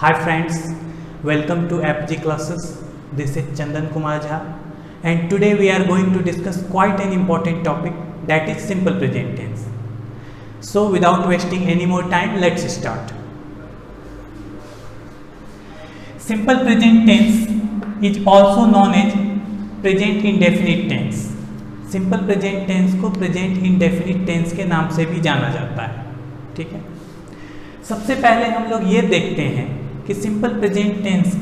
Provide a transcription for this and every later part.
Hi friends, welcome to FG classes. This is Chandan Kumar Jha and today we are going to discuss quite an important topic, that is simple present tense. So without wasting any more time, let's start. Simple present tense is also known as present indefinite tense. Simple present tense को present indefinite tense के नाम से भी जाना जाता है। ठीक है, सबसे पहले हम लोग ये देखते हैं कि सिंपल प्रेजेंट टेंस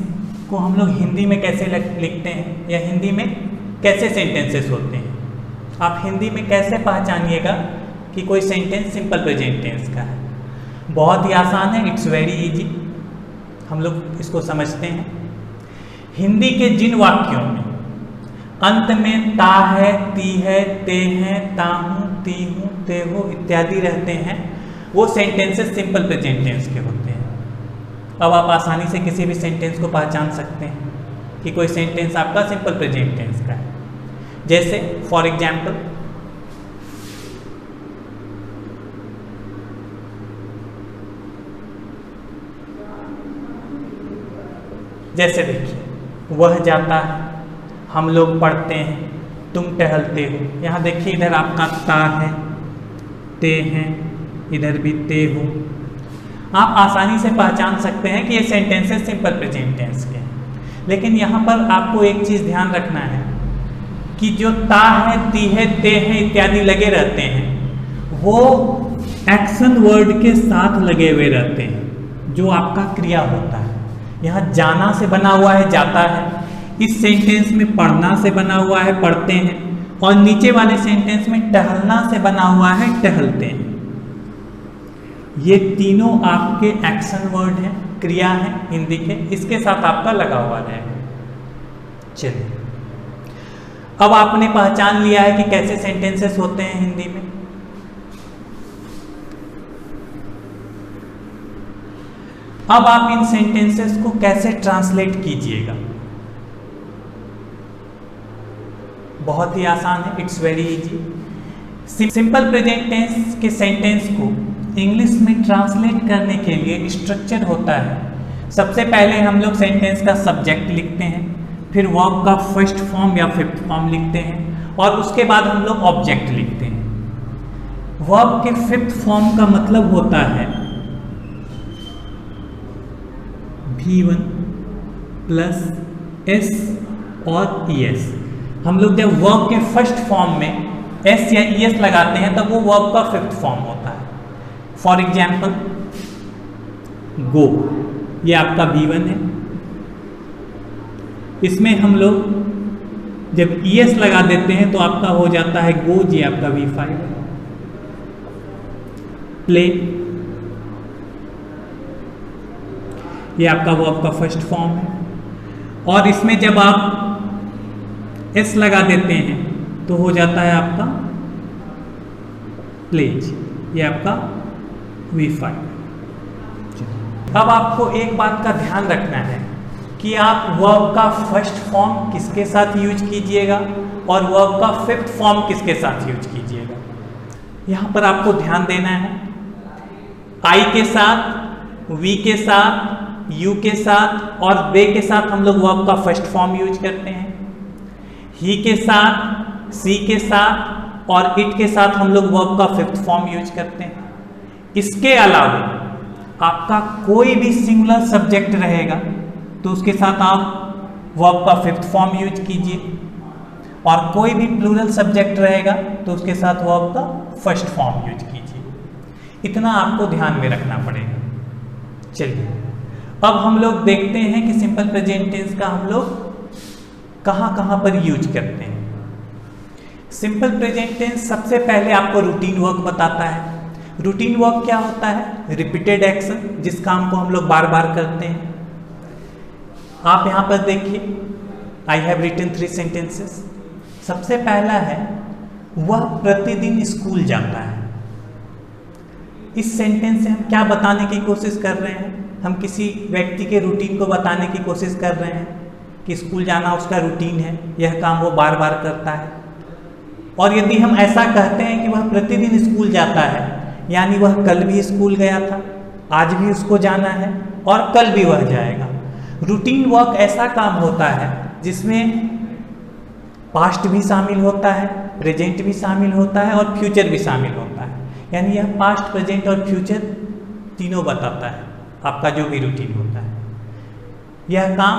को हम लोग हिंदी में कैसे लिखते हैं या हिंदी में कैसे सेंटेंसेस होते हैं। आप हिंदी में कैसे पहचानिएगा कि कोई सेंटेंस सिंपल प्रेजेंट टेंस का है। बहुत ही आसान है, इट्स वेरी इजी। हम लोग इसको समझते हैं। हिंदी के जिन वाक्यों में अंत में ता है, ती है, ते हैं, ता हूँ, ती हूँ, ते हो इत्यादि रहते हैं, वो सेंटेंसेस सिंपल प्रेजेंट टेंस के होते हैं। अब आप आसानी से किसी भी सेंटेंस को पहचान सकते हैं कि कोई सेंटेंस आपका सिंपल प्रेजेंट टेंस का है। जैसे फॉर एग्जाम्पल, जैसे देखिए, वह जाता है, हम लोग पढ़ते हैं, तुम टहलते हो। यहाँ देखिए, इधर आपका ता है, ते हैं, इधर भी ते हो। आप आसानी से पहचान सकते हैं कि ये सेंटेंसेस सिंपल प्रेजेंट टेंस के हैं। लेकिन यहाँ पर आपको एक चीज़ ध्यान रखना है कि जो ता है, ती है, ते हैं इत्यादि लगे रहते हैं, वो एक्शन वर्ड के साथ लगे हुए रहते हैं, जो आपका क्रिया होता है। यहाँ जाना से बना हुआ है, जाता है। इस सेंटेंस में पढ़ना से बना हुआ है, पढ़ते हैं। और नीचे वाले सेंटेंस में टहलना से बना हुआ है, टहलते हैं। ये तीनों आपके एक्शन वर्ड हैं, क्रिया हैं हिंदी के, इसके साथ आपका लगा हुआ रहेगा। चलिए, अब आपने पहचान लिया है कि कैसे सेंटेंसेस होते हैं हिंदी में। अब आप इन सेंटेंसेस को कैसे ट्रांसलेट कीजिएगा। बहुत ही आसान है, it's very easy. Simple present tense के सेंटेंस को इंग्लिश में ट्रांसलेट करने के लिए स्ट्रक्चर होता है। सबसे पहले हम लोग सेंटेंस का सब्जेक्ट लिखते हैं, फिर वर्ब का फर्स्ट फॉर्म या फिफ्थ फॉर्म लिखते हैं, और उसके बाद हम लोग ऑब्जेक्ट लिखते हैं। वर्ब के फिफ्थ फॉर्म का मतलब होता है V1 प्लस S और ES। हम लोग जब वर्ब के फर्स्ट फॉर्म में S या ES लगाते हैं तब वो वर्ब का फिफ्थ फॉर्म होता है। फॉर एग्जाम्पल, गो, ये आपका V1 है। इसमें हम लोग जब ES लगा देते हैं तो आपका हो जाता है गोज, ये आपका V5 है। प्ले, ये आपका वर्ब का फर्स्ट फॉर्म है। और इसमें जब आप S लगा देते हैं तो हो जाता है आपका प्लेज, ये आपका V5। अब आपको एक बात का ध्यान रखना है कि आप वर्ब का फर्स्ट फॉर्म किसके साथ यूज कीजिएगा और वर्ब का फिफ्थ फॉर्म किसके साथ यूज कीजिएगा। यहाँ पर आपको ध्यान देना है, आई के साथ, वी के साथ, यू के साथ और दे के साथ हम लोग वर्ब का फर्स्ट फॉर्म यूज करते हैं। ही के साथ, सी के साथ और इट के साथ हम लोग वर्ब का फिफ्थ फॉर्म यूज करते हैं। इसके अलावा आपका कोई भी सिंगुलर सब्जेक्ट रहेगा तो उसके साथ आप वर्ब का फिफ्थ फॉर्म यूज कीजिए, और कोई भी प्लूरल सब्जेक्ट रहेगा तो उसके साथ वर्ब का फर्स्ट फॉर्म यूज कीजिए। इतना आपको ध्यान में रखना पड़ेगा। चलिए, अब हम लोग देखते हैं कि सिंपल प्रेजेंट टेंस का हम लोग कहाँ पर यूज करते हैं। सिंपल प्रेजेंट टेंस सबसे पहले आपको रूटीन वर्क बताता है। रूटीन वर्क क्या होता है? रिपीटेड एक्शन, जिस काम को हम लोग बार बार करते हैं। आप यहाँ पर देखिए, आई हैव रिटन 3 सेंटेंसेस। सबसे पहला है, वह प्रतिदिन स्कूल जाता है। इस सेंटेंस से हम क्या बताने की कोशिश कर रहे हैं? हम किसी व्यक्ति के रूटीन को बताने की कोशिश कर रहे हैं कि स्कूल जाना उसका रूटीन है, यह काम वो बार बार करता है। और यदि हम ऐसा कहते हैं कि वह प्रतिदिन स्कूल जाता है, यानी वह कल भी स्कूल गया था, आज भी उसको जाना है और कल भी वह जाएगा। रूटीन वर्क ऐसा काम होता है जिसमें पास्ट भी शामिल होता है, प्रेजेंट भी शामिल होता है और फ्यूचर भी शामिल होता है। यानी यह पास्ट, प्रेजेंट और फ्यूचर तीनों बताता है आपका जो भी रूटीन होता है। यह काम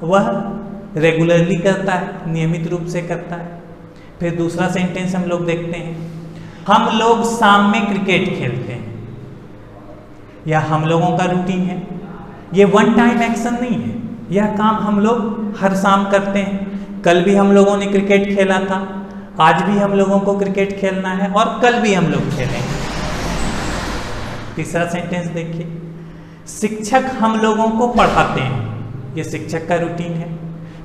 वह रेगुलरली करता है, नियमित रूप से करता है। फिर दूसरा सेंटेंस हम लोग देखते हैं, हम लोग शाम में क्रिकेट खेलते हैं। यह हम लोगों का रूटीन है, ये वन टाइम एक्शन नहीं है। यह काम हम लोग हर शाम करते हैं। कल भी हम लोगों ने क्रिकेट खेला था, आज भी हम लोगों को क्रिकेट खेलना है और कल भी हम लोग खेलेंगे। तीसरा सेंटेंस देखिए, शिक्षक हम लोगों को पढ़ाते हैं। ये शिक्षक का रूटीन है।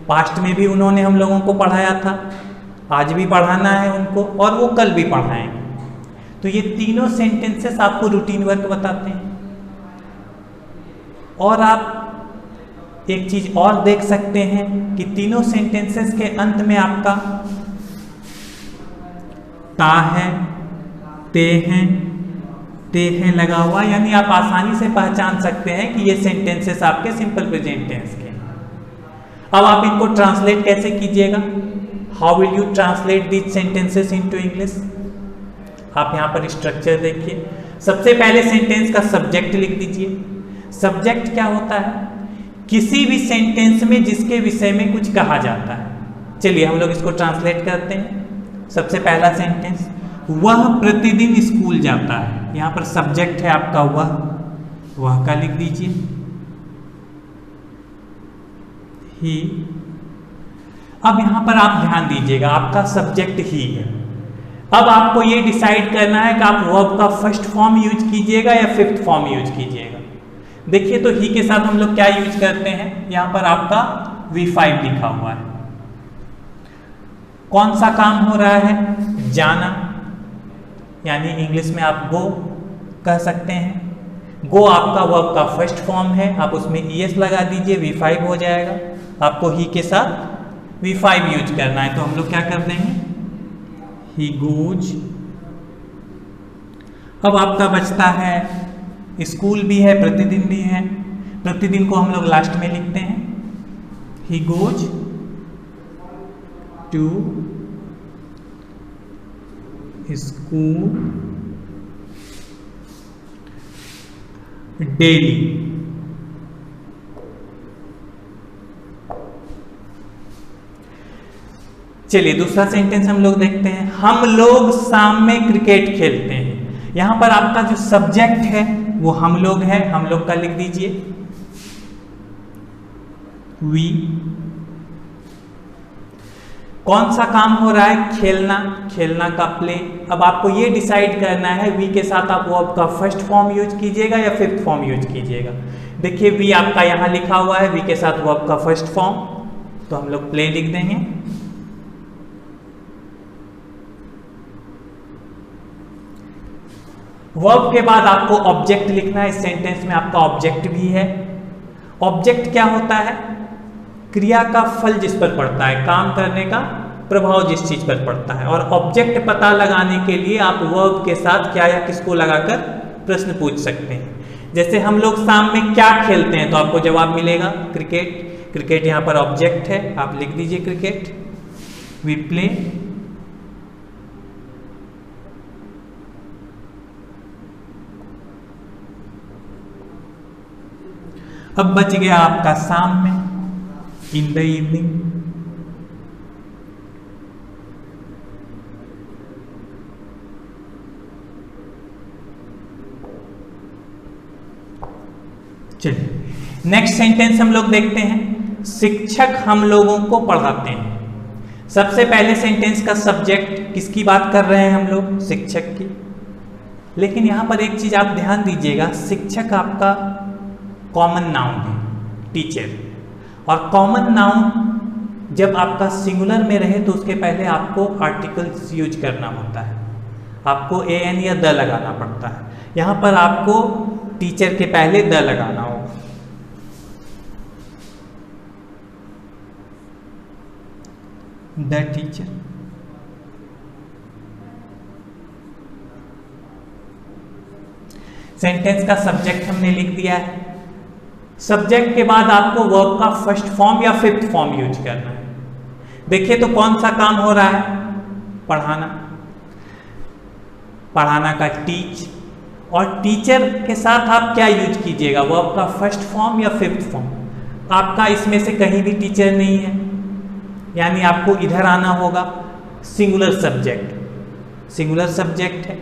पास्ट में भी उन्होंने हम लोगों को पढ़ाया था, आज भी पढ़ाना है उनको और वो कल भी पढ़ाएंगे। तो ये तीनों सेंटेंसेस आपको रूटीन वर्क बताते हैं। और आप एक चीज और देख सकते हैं कि तीनों सेंटेंसेस के अंत में आपका ता है, ते हैं लगा हुआ, यानी आप आसानी से पहचान सकते हैं कि ये सेंटेंसेस आपके सिंपल प्रेजेंट टेंस के। अब आप इनको ट्रांसलेट कैसे कीजिएगा? How will you translate these sentences into English? आप यहाँ पर स्ट्रक्चर देखिए। सबसे पहले सेंटेंस का सब्जेक्ट लिख दीजिए। सब्जेक्ट क्या होता है? किसी भी सेंटेंस में जिसके विषय में कुछ कहा जाता है। चलिए हम लोग इसको ट्रांसलेट करते हैं। सबसे पहला सेंटेंस, वह प्रतिदिन स्कूल जाता है। यहाँ पर सब्जेक्ट है आपका वह का लिख दीजिए, ही। अब यहाँ पर आप ध्यान दीजिएगा, आपका सब्जेक्ट ही है। अब आपको ये डिसाइड करना है कि आप वर्ब का फर्स्ट फॉर्म यूज कीजिएगा या फिफ्थ फॉर्म यूज कीजिएगा। देखिए तो ही के साथ हम लोग क्या यूज करते हैं, यहाँ पर आपका V5 लिखा हुआ है। कौन सा काम हो रहा है? जाना, यानी इंग्लिश में आप गो कह सकते हैं। गो आपका वर्ब का फर्स्ट फॉर्म है, आप उसमें ES लगा दीजिए, V5 हो जाएगा। आपको ही के साथ V5 यूज करना है, तो हम लोग क्या कर देंगे, ही गोज। अब आपका बचता है, स्कूल भी है, प्रतिदिन भी है। प्रतिदिन को हम लोग लास्ट में लिखते हैं, he goes to school daily. चलिए दूसरा सेंटेंस हम लोग देखते हैं, हम लोग शाम में क्रिकेट खेलते हैं। यहां पर आपका जो सब्जेक्ट है वो हम लोग है, हम लोग का लिख दीजिए वी। कौन सा काम हो रहा है? खेलना, खेलना का प्ले। अब आपको ये डिसाइड करना है वी के साथ आप वर्ब का फर्स्ट फॉर्म यूज कीजिएगा या फिफ्थ फॉर्म यूज कीजिएगा। देखिए वी आपका यहां लिखा हुआ है, वी के साथ वर्ब का फर्स्ट फॉर्म, तो हम लोग प्ले लिख देंगे। वर्ब के बाद आपको ऑब्जेक्ट लिखना है। इस सेंटेंस में आपका ऑब्जेक्ट भी है। ऑब्जेक्ट क्या होता है? क्रिया का फल जिस पर पड़ता है, काम करने का प्रभाव जिस चीज पर पड़ता है। और ऑब्जेक्ट पता लगाने के लिए आप वर्ब के साथ क्या या किसको लगाकर प्रश्न पूछ सकते हैं। जैसे हम लोग शाम में क्या खेलते हैं, तो आपको जवाब मिलेगा क्रिकेट। क्रिकेट यहाँ पर ऑब्जेक्ट है, आप लिख दीजिए क्रिकेट, वी प्ले। अब बच गया आपका शाम में, इन द इवनिंग। चलिए नेक्स्ट सेंटेंस हम लोग देखते हैं, शिक्षक हम लोगों को पढ़ाते हैं। सबसे पहले सेंटेंस का सब्जेक्ट किसकी बात कर रहे हैं हम लोग? शिक्षक की। लेकिन यहां पर एक चीज आप ध्यान दीजिएगा, शिक्षक आपका कॉमन नाउन है, टीचर। और कॉमन नाउन जब आपका सिंगुलर में रहे तो उसके पहले आपको आर्टिकल्स यूज करना होता है, आपको an या द लगाना पड़ता है। यहां पर आपको टीचर के पहले द लगाना होगा। The teacher. सेंटेंस का सब्जेक्ट हमने लिख दिया है। सब्जेक्ट के बाद आपको वर्ब का फर्स्ट फॉर्म या फिफ्थ फॉर्म यूज करना है। देखिए तो कौन सा काम हो रहा है, पढ़ाना। पढ़ाना का टीच, और टीचर के साथ आप क्या यूज कीजिएगा, वर्ब का फर्स्ट फॉर्म या फिफ्थ फॉर्म। आपका इसमें से कहीं भी टीचर नहीं है, यानी आपको इधर आना होगा सिंगुलर सब्जेक्ट। सिंगुलर सब्जेक्ट है,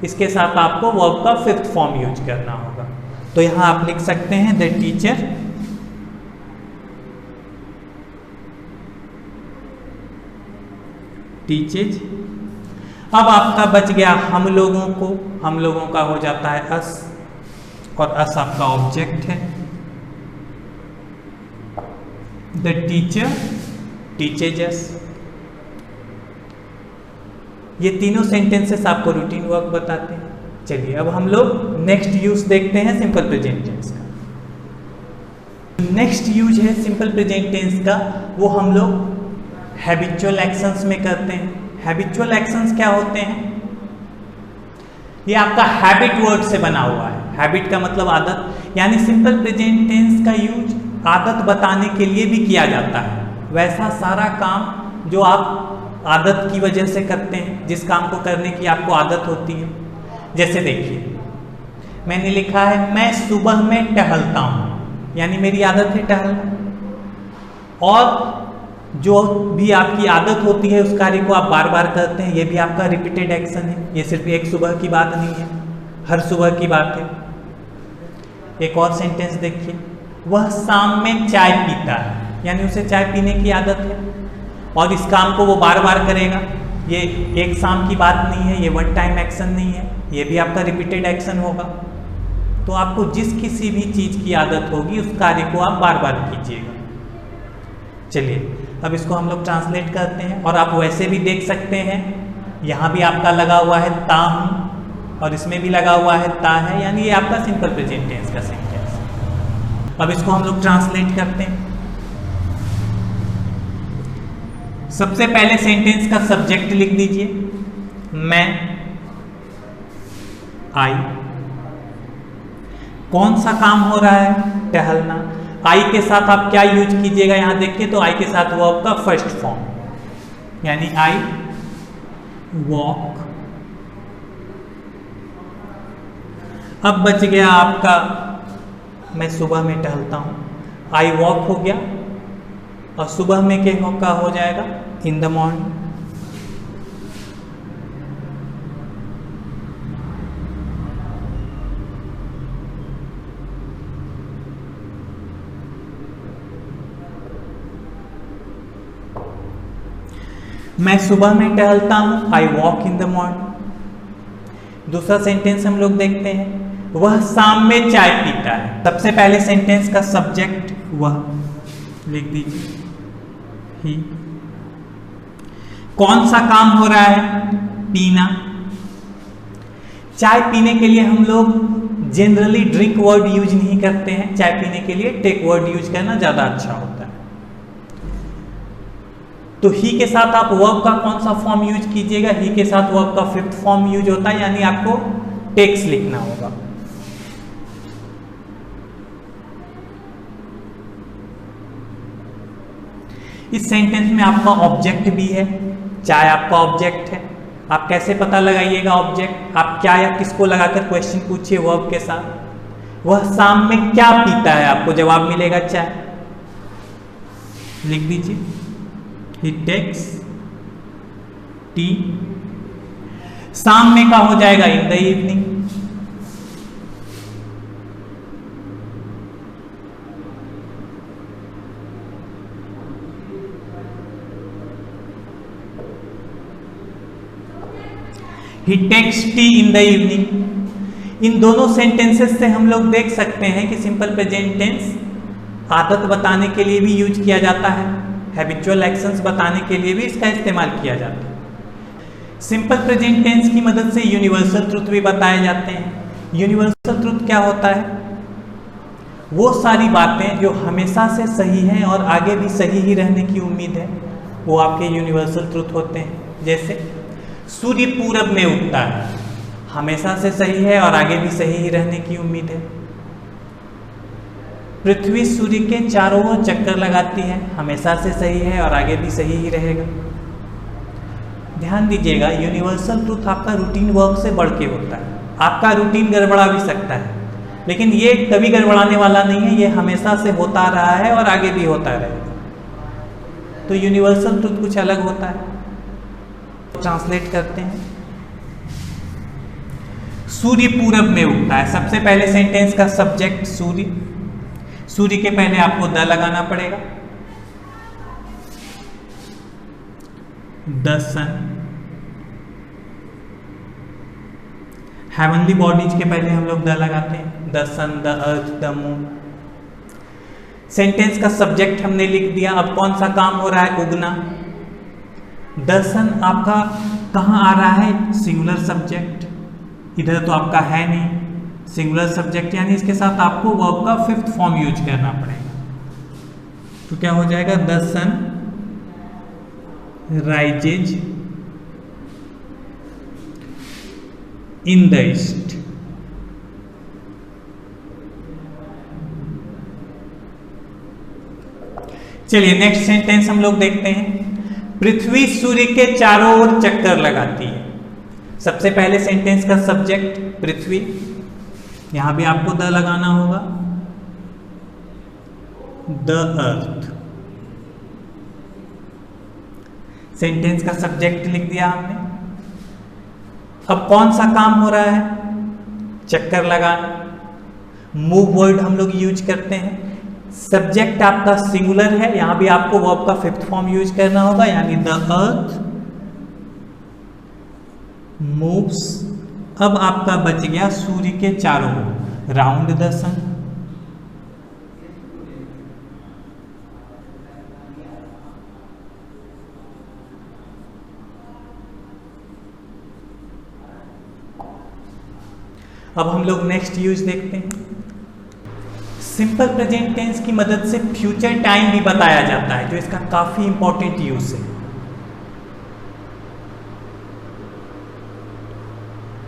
इसके साथ आपको वर्ब का फिफ्थ फॉर्म यूज करना होगा। तो यहां आप लिख सकते हैं द टीचर टीचेज। अब आपका बच गया हम लोगों को, हम लोगों का हो जाता है अस, और अस आपका ऑब्जेक्ट है। द टीचर टीचेज अस। ये तीनों सेंटेंसेस आपको रूटीन वर्क बताते हैं। चलिए अब हम लोग नेक्स्ट यूज देखते हैं सिंपल प्रेजेंट टेंस का। नेक्स्ट यूज है सिंपल प्रेजेंट टेंस का, वो हम लोग हैबिचुअल एक्शंस में करते हैं। हैबिचुअल एक्शंस क्या होते हैं, ये आपका हैबिट वर्ड से बना हुआ है। हैबिट का मतलब आदत, यानी सिंपल प्रेजेंट टेंस का यूज आदत बताने के लिए भी किया जाता है। वैसा सारा काम जो आप आदत की वजह से करते हैं, जिस काम को करने की आपको आदत होती है। जैसे देखिए मैंने लिखा है मैं सुबह में टहलता हूँ, यानी मेरी आदत है टहलना। और जो भी आपकी आदत होती है उस कार्य को आप बार बार करते हैं, ये भी आपका रिपीटेड एक्शन है। ये सिर्फ एक सुबह की बात नहीं है, हर सुबह की बात है। एक और सेंटेंस देखिए, वह शाम में चाय पीता है, यानी उसे चाय पीने की आदत है और इस काम को वो बार बार करेगा। ये एक शाम की बात नहीं है, ये वन टाइम एक्शन नहीं है, ये भी आपका रिपीटेड एक्शन होगा। तो आपको जिस किसी भी चीज़ की आदत होगी उस कार्य को आप बार बार कीजिएगा। चलिए अब इसको हम लोग ट्रांसलेट करते हैं, और आप वैसे भी देख सकते हैं यहाँ भी आपका लगा हुआ है ता हूँ, और इसमें भी लगा हुआ है ता है, यानी ये आपका सिंपल प्रेजेंट टेंस का सेंटेंस। अब इसको हम लोग ट्रांसलेट करते हैं। सबसे पहले सेंटेंस का सब्जेक्ट लिख दीजिए, मैं, आई। कौन सा काम हो रहा है, टहलना। आई के साथ आप क्या यूज कीजिएगा, यहां देखिए तो आई के साथ वर्ब का फर्स्ट फॉर्म, यानी आई वॉक। अब बच गया आपका मैं सुबह में टहलता हूं, आई वॉक हो गया, और सुबह में क्या हो जाएगा, इन द मॉर्निंग। मैं सुबह में टहलता हूँ, I walk in the morning. दूसरा सेंटेंस हम लोग देखते हैं, वह शाम में चाय पीता है। सबसे पहले सेंटेंस का सब्जेक्ट वह लिख दीजिए, ही। कौन सा काम हो रहा है, पीना। चाय पीने के लिए हम लोग जनरली ड्रिंक वर्ड यूज नहीं करते हैं, चाय पीने के लिए टेक वर्ड यूज करना ज्यादा अच्छा होता है। तो ही के साथ आप वर्ब का कौन सा फॉर्म यूज कीजिएगा, ही के साथ वर्ब का फिफ्थ फॉर्म यूज होता है, यानी आपको टेक्स लिखना होगा। इस सेंटेंस में आपका ऑब्जेक्ट भी है, चाय आपका ऑब्जेक्ट है। आप कैसे पता लगाइएगा ऑब्जेक्ट, आप क्या या किसको लगाकर क्वेश्चन पूछिए वर्ब के साथ। वह शाम में क्या पीता है, आपको जवाब मिलेगा चाय, लिख दीजिए, ही टेक्स टी। शाम में का हो जाएगा in the evening. He takes tea in the evening. इन दोनों सेंटेंसेस से हम लोग देख सकते हैं कि सिंपल प्रेजेंट टेंस आदत बताने के लिए भी यूज किया जाता है, हैबिचुअल एक्शंस बताने के लिए भी इसका इस्तेमाल किया जाता है। सिंपल प्रेजेंट टेंस की मदद से यूनिवर्सल ट्रुथ भी बताए जाते हैं। यूनिवर्सल ट्रुथ क्या होता है, वो सारी बातें जो हमेशा से सही हैं और आगे भी सही ही रहने की उम्मीद है, वो आपके यूनिवर्सल ट्रुथ होते हैं। जैसे सूर्य पूरब में उगता है, हमेशा से सही है और आगे भी सही ही रहने की उम्मीद है। पृथ्वी सूर्य के चारों ओर चक्कर लगाती है, हमेशा से सही है और आगे भी सही ही रहेगा। ध्यान दीजिएगा, यूनिवर्सल ट्रूथ आपका रूटीन वर्क से बढ़ के होता है। आपका रूटीन गड़बड़ा भी सकता है, लेकिन ये कभी गड़बड़ाने वाला नहीं है, ये हमेशा से होता रहा है और आगे भी होता रहेगा। तो यूनिवर्सल ट्रूथ कुछ अलग होता है। ट्रांसलेट करते हैं। सूर्य पूरब में उगता है। सबसे पहले सेंटेंस का सब्जेक्ट सूर्य, सूर्य के पहले आपको द लगाना पड़ेगा। The sun. हेवनली बॉडीज के पहले हम लोग द लगाते हैं। The sun, the earth, the moon. Sentence का सब्जेक्ट हमने लिख दिया। अब कौन सा काम हो रहा है? उगना। द सन आपका कहाँ आ रहा है? Singular subject. इधर तो आपका है नहीं सिंगुलर सब्जेक्ट, यानी इसके साथ आपको वर्ब का फिफ्थ फॉर्म यूज करना पड़ेगा। तो क्या हो जाएगा? The sun rises in the east. चलिए नेक्स्ट सेंटेंस हम लोग देखते हैं। पृथ्वी सूर्य के चारों ओर चक्कर लगाती है। सबसे पहले सेंटेंस का सब्जेक्ट पृथ्वी, यहां भी आपको द लगाना होगा। The earth. सेंटेंस का सब्जेक्ट लिख दिया हमने। अब कौन सा काम हो रहा है? चक्कर लगाना। मूव वर्ड हम लोग यूज करते हैं। सब्जेक्ट आपका सिंगुलर है, यहां भी आपको वर्ब का फिफ्थ फॉर्म यूज करना होगा, यानी द अर्थ मूव्स। अब आपका बच गया सूर्य के चारों ओर, राउंड द सन। अब हम लोग नेक्स्ट यूज देखते हैं। सिंपल प्रेजेंट टेंस की मदद से फ्यूचर टाइम भी बताया जाता है, जो इसका काफी इंपॉर्टेंट यूज है।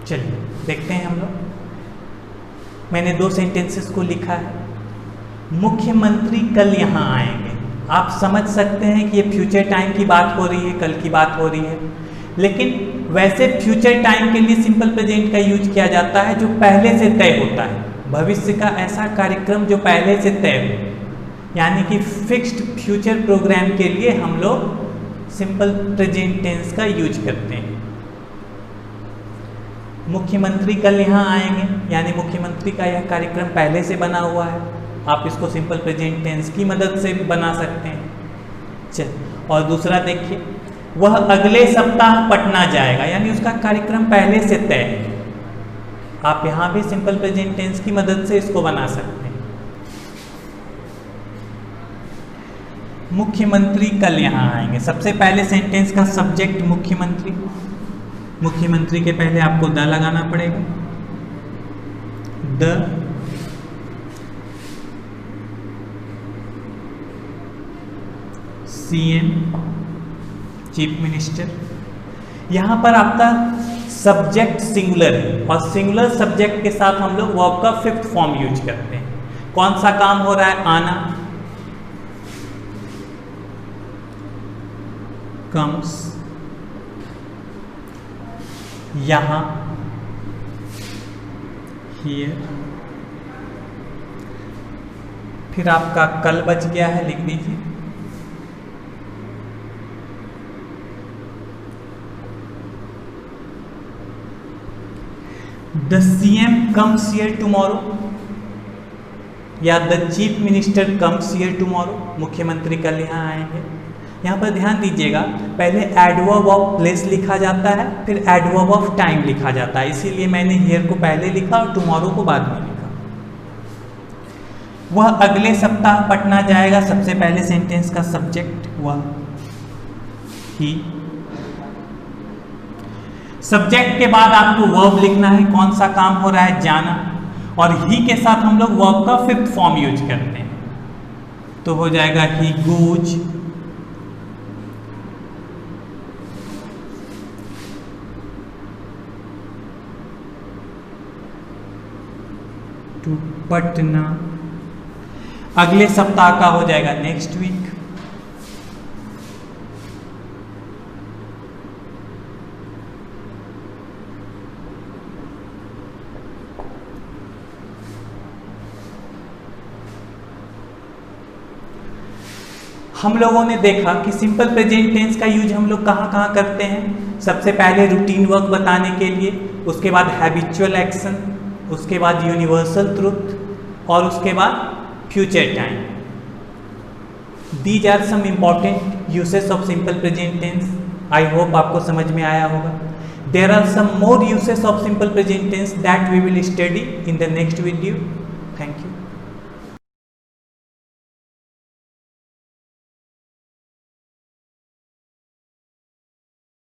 चलिए देखते हैं हम लोग। मैंने दो सेंटेंसेस को लिखा है। मुख्यमंत्री कल यहाँ आएंगे। आप समझ सकते हैं कि ये फ्यूचर टाइम की बात हो रही है, कल की बात हो रही है, लेकिन वैसे फ्यूचर टाइम के लिए सिंपल प्रेजेंट का यूज किया जाता है जो पहले से तय होता है। भविष्य का ऐसा कार्यक्रम जो पहले से तय हो, यानी कि फिक्स्ड फ्यूचर प्रोग्राम के लिए हम लोग सिंपल प्रेजेंट टेंस का यूज करते हैं। मुख्यमंत्री कल यहाँ आएंगे, यानी मुख्यमंत्री का यह कार्यक्रम पहले से बना हुआ है। आप इसको सिंपल प्रेजेंट टेंस की मदद से भी बना सकते हैं। चल, और दूसरा देखिए, वह अगले सप्ताह पटना जाएगा, यानी उसका कार्यक्रम पहले से तय है। आप यहाँ भी सिंपल प्रेजेंट टेंस की मदद से इसको बना सकते हैं। मुख्यमंत्री कल यहाँ आएंगे। सबसे पहले सेंटेंस का सब्जेक्ट मुख्यमंत्री, मुख्यमंत्री के पहले आपको द लगाना पड़ेगा। The CM, chief minister. यहां पर आपका सब्जेक्ट सिंगुलर है और सिंगुलर सब्जेक्ट के साथ हम लोग वर्ब का फिफ्थ फॉर्म यूज करते हैं। कौन सा काम हो रहा है? आना। कम्स, यहां, हियर। फिर आपका कल बच गया है, लिख दीजिए। The CM comes here tomorrow, या the chief minister comes here tomorrow. मुख्यमंत्री कल यहाँ आएंगे। यहाँ पर ध्यान दीजिएगा, पहले एडवर्ब ऑफ प्लेस लिखा जाता है, फिर एडवर्ब ऑफ टाइम लिखा जाता है, इसीलिए मैंने हियर को पहले लिखा और टुमारो को बाद में लिखा। वह अगले सप्ताह पटना जाएगा। सबसे पहले सेंटेंस का सब्जेक्ट वह, ही। सब्जेक्ट के बाद आपको वर्ब लिखना है। कौन सा काम हो रहा है? जाना। और ही के साथ हम लोग वर्ब का फिफ्थ फॉर्म यूज करते हैं, तो हो जाएगा ही गोज। टू पटना। अगले सप्ताह का हो जाएगा नेक्स्ट वीक। हम लोगों ने देखा कि सिंपल प्रेजेंट टेंस का यूज हम लोग कहाँ कहाँ करते हैं। सबसे पहले रूटीन वर्क बताने के लिए, उसके बाद हैबिचुअल एक्शन, उसके बाद यूनिवर्सल ट्रुथ और उसके बाद future time. These are some important uses of simple present tense. I hope आपको समझ में आया होगा। There are some more uses of simple present tense that we will study in the next video. Thank you.